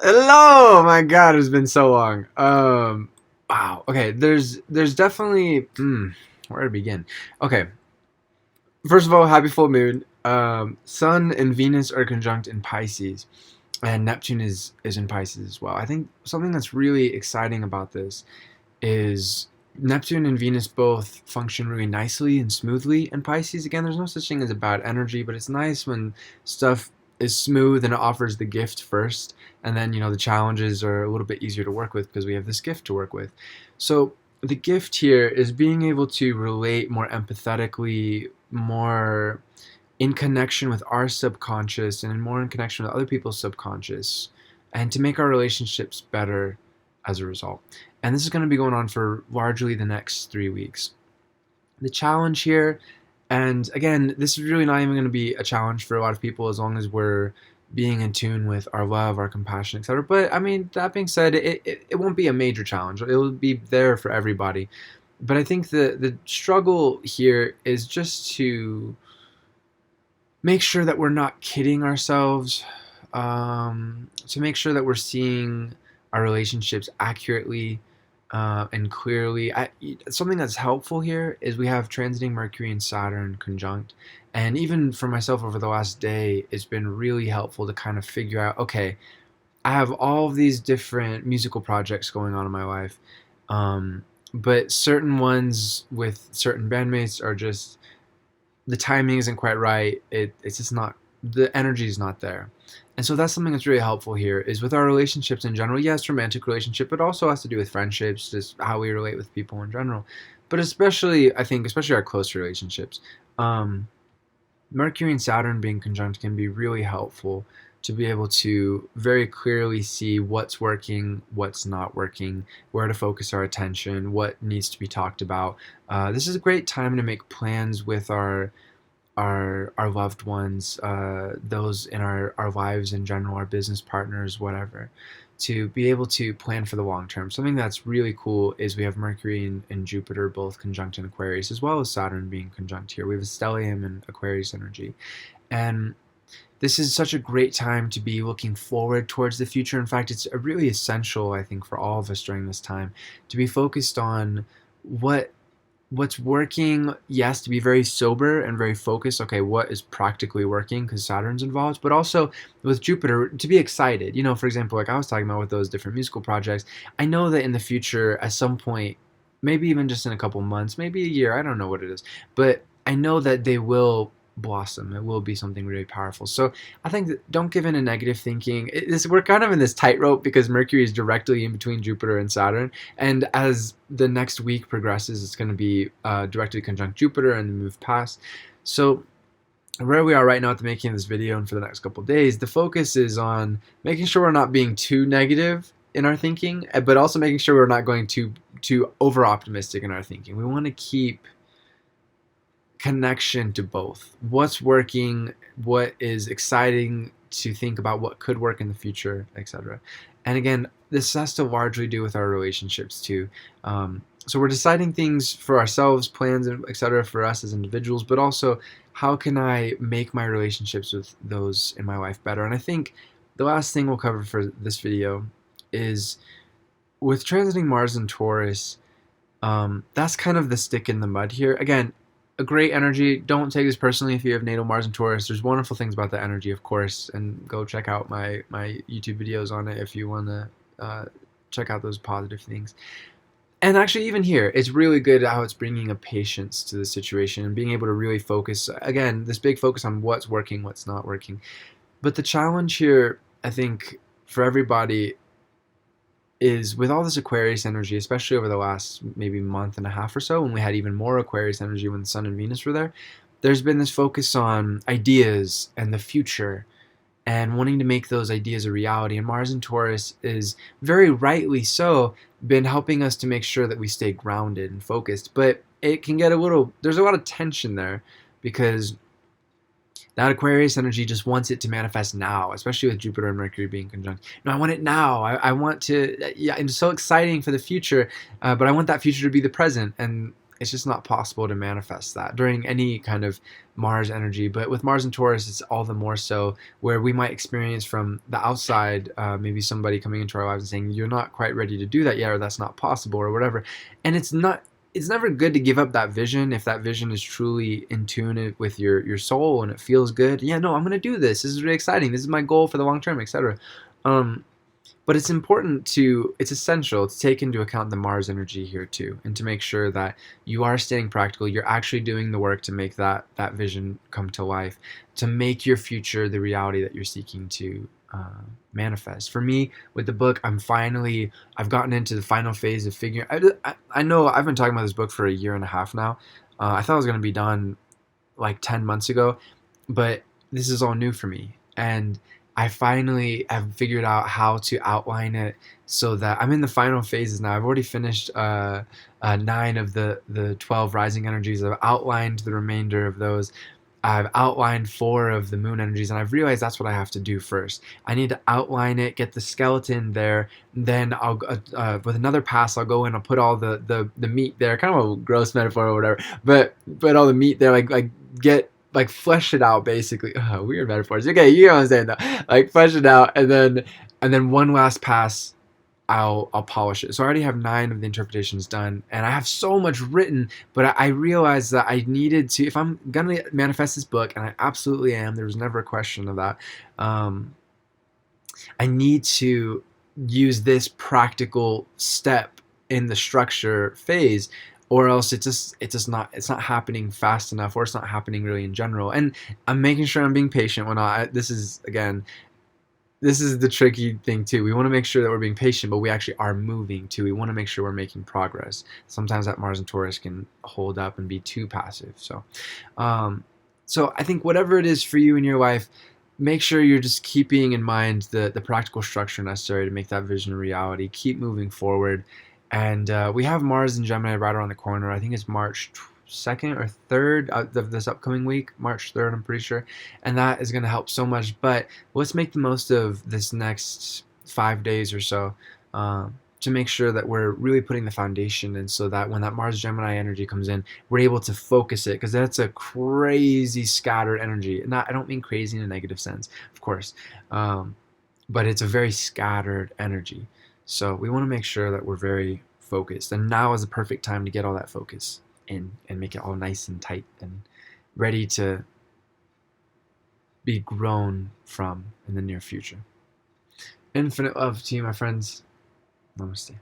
Hello, my God, it's been so long. Wow. Okay, there's definitely where to begin. Okay, first of all, happy full moon. Sun and Venus are conjunct in Pisces, and Neptune is in Pisces as well. I think something that's really exciting about this is Neptune and Venus both function really nicely and smoothly in Pisces. Again, there's no such thing as a bad energy, but it's nice when stuff is smooth and it offers the gift first, and then the challenges are a little bit easier to work with because we have this gift to work with. So the gift here is being able to relate more empathetically, more in connection with our subconscious and more in connection with other people's subconscious, and to make our relationships better as a result. And this is going to be going on for largely the next 3 weeks. The challenge here, and again, this is really not even going to be a challenge for a lot of people as long as we're being in tune with our love, our compassion, etc. But I mean, that being said, it won't be a major challenge. It will be there for everybody. But I think the struggle here is just to make sure that we're not kidding ourselves, to make sure that we're seeing our relationships accurately and clearly. Something that's helpful here is we have transiting Mercury and Saturn conjunct. And even for myself over the last day, it's been really helpful to kind of figure out, okay, I have all of these different musical projects going on in my life. But certain ones with certain bandmates are just the timing isn't quite right. It's just not, the energy is not there. And so that's something that's really helpful here is with our relationships in general. Yes, romantic relationship, but also has to do with friendships, just how we relate with people in general. But especially, I think, especially our close relationships. Um, Mercury and Saturn being conjunct can be really helpful to be able to very clearly see what's working, what's not working, where to focus our attention, what needs to be talked about. This is a great time to make plans with our loved ones, those in our lives in general, our business partners, whatever, to be able to plan for the long term. Something that's really cool is we have Mercury and Jupiter both conjunct in Aquarius, as well as Saturn being conjunct here. We have a stellium and Aquarius energy. And this is such a great time to be looking forward towards the future. In fact, it's really essential, I think, for all of us during this time to be focused on what what's working. Yes, to be very sober and very focused. Okay, what is practically working because Saturn's involved, but also with Jupiter to be excited. For example, like I was talking about with those different musical projects, I know that in the future, at some point, maybe even just in a couple months, maybe a year, I don't know what it is, but I know that they will blossom. It will be something really powerful. So I think that don't give in to negative thinking. We're kind of in this tightrope because Mercury is directly in between Jupiter and Saturn, and as the next week progresses, it's going to be directly conjunct Jupiter and then move past. So where we are right now at the making of this video and for the next couple of days, the focus is on making sure we're not being too negative in our thinking, but also making sure we're not going too over optimistic in our thinking. We want to keep connection to both. What's working, what is exciting to think about, what could work in the future, etc. And again, this has to largely do with our relationships too. So we're deciding things for ourselves, plans, and etc. for us as individuals, but also how can I make my relationships with those in my life better? And I think the last thing we'll cover for this video is with transiting Mars and Taurus. That's kind of the stick in the mud here. Again, a great energy. Don't take this personally if you have natal Mars and Taurus. There's wonderful things about the energy, of course, and go check out my YouTube videos on it if you want to check out those positive things. And actually, even here, it's really good how it's bringing a patience to the situation and being able to really focus. Again, this big focus on what's working, what's not working. But the challenge here, I think, for everybody is with all this Aquarius energy, especially over the last maybe month and a half or so, when we had even more Aquarius energy when the Sun and Venus were there, there's been this focus on ideas and the future and wanting to make those ideas a reality. And Mars and Taurus is very rightly so been helping us to make sure that we stay grounded and focused. But it can get there's a lot of tension there because that Aquarius energy just wants it to manifest now, especially with Jupiter and Mercury being conjunct. No, I want it now. I want to, yeah, it's so exciting for the future, but I want that future to be the present. And it's just not possible to manifest that during any kind of Mars energy. But with Mars and Taurus, it's all the more so, where we might experience from the outside, maybe somebody coming into our lives and saying, you're not quite ready to do that yet, or that's not possible, or whatever. And it's never good to give up that vision if that vision is truly in tune with your soul and it feels good. Yeah, no, I'm going to do this. This is really exciting. This is my goal for the long term, etc. But it's important it's essential to take into account the Mars energy here too, and to make sure that you are staying practical, you're actually doing the work to make that vision come to life, to make your future the reality that you're seeking to manifest. For me, with the book, I've gotten into the final phase of figuring. I know I've been talking about this book for a year and a half now. I thought it was going to be done like 10 months ago, but this is all new for me. And I finally have figured out how to outline it so that I'm in the final phases now. I've already finished 9 of the 12 rising energies. I've outlined the remainder of those. I've outlined 4 of the moon energies, and I've realized that's what I have to do first. I need to outline it, get the skeleton there, then I'll with another pass I'll go in, I'll put all the meat there. Kind of a gross metaphor or whatever, but put all the meat there, like get like flesh it out basically. Weird metaphors. Okay, you know what I'm saying though. Like flesh it out, and then one last pass I'll polish it. So I already have 9 of the interpretations done, and I have so much written, but I realized that I needed to, if I'm gonna manifest this book, and I absolutely am, there was never a question of that, I need to use this practical step in the structure phase, or else it's not happening fast enough, or it's not happening really in general. And I'm making sure I'm being patient when this is the tricky thing too. We want to make sure that we're being patient, but we actually are moving too. We want to make sure we're making progress. Sometimes that Mars and Taurus can hold up and be too passive. So I think whatever it is for you in your life, make sure you're just keeping in mind the practical structure necessary to make that vision a reality. Keep moving forward. And we have Mars and Gemini right around the corner. I think it's March 2nd or 3rd of this upcoming week, March 3rd, I'm pretty sure. And that is going to help so much. But let's make the most of this next 5 days or so to make sure that we're really putting the foundation in, so that when that Mars Gemini energy comes in, we're able to focus it, because that's a crazy scattered energy. I don't mean crazy in a negative sense, of course, but it's a very scattered energy. So we want to make sure that we're very focused. And now is the perfect time to get all that focus in and make it all nice and tight and ready to be grown from in the near future. Infinite love to you, my friends. Namaste.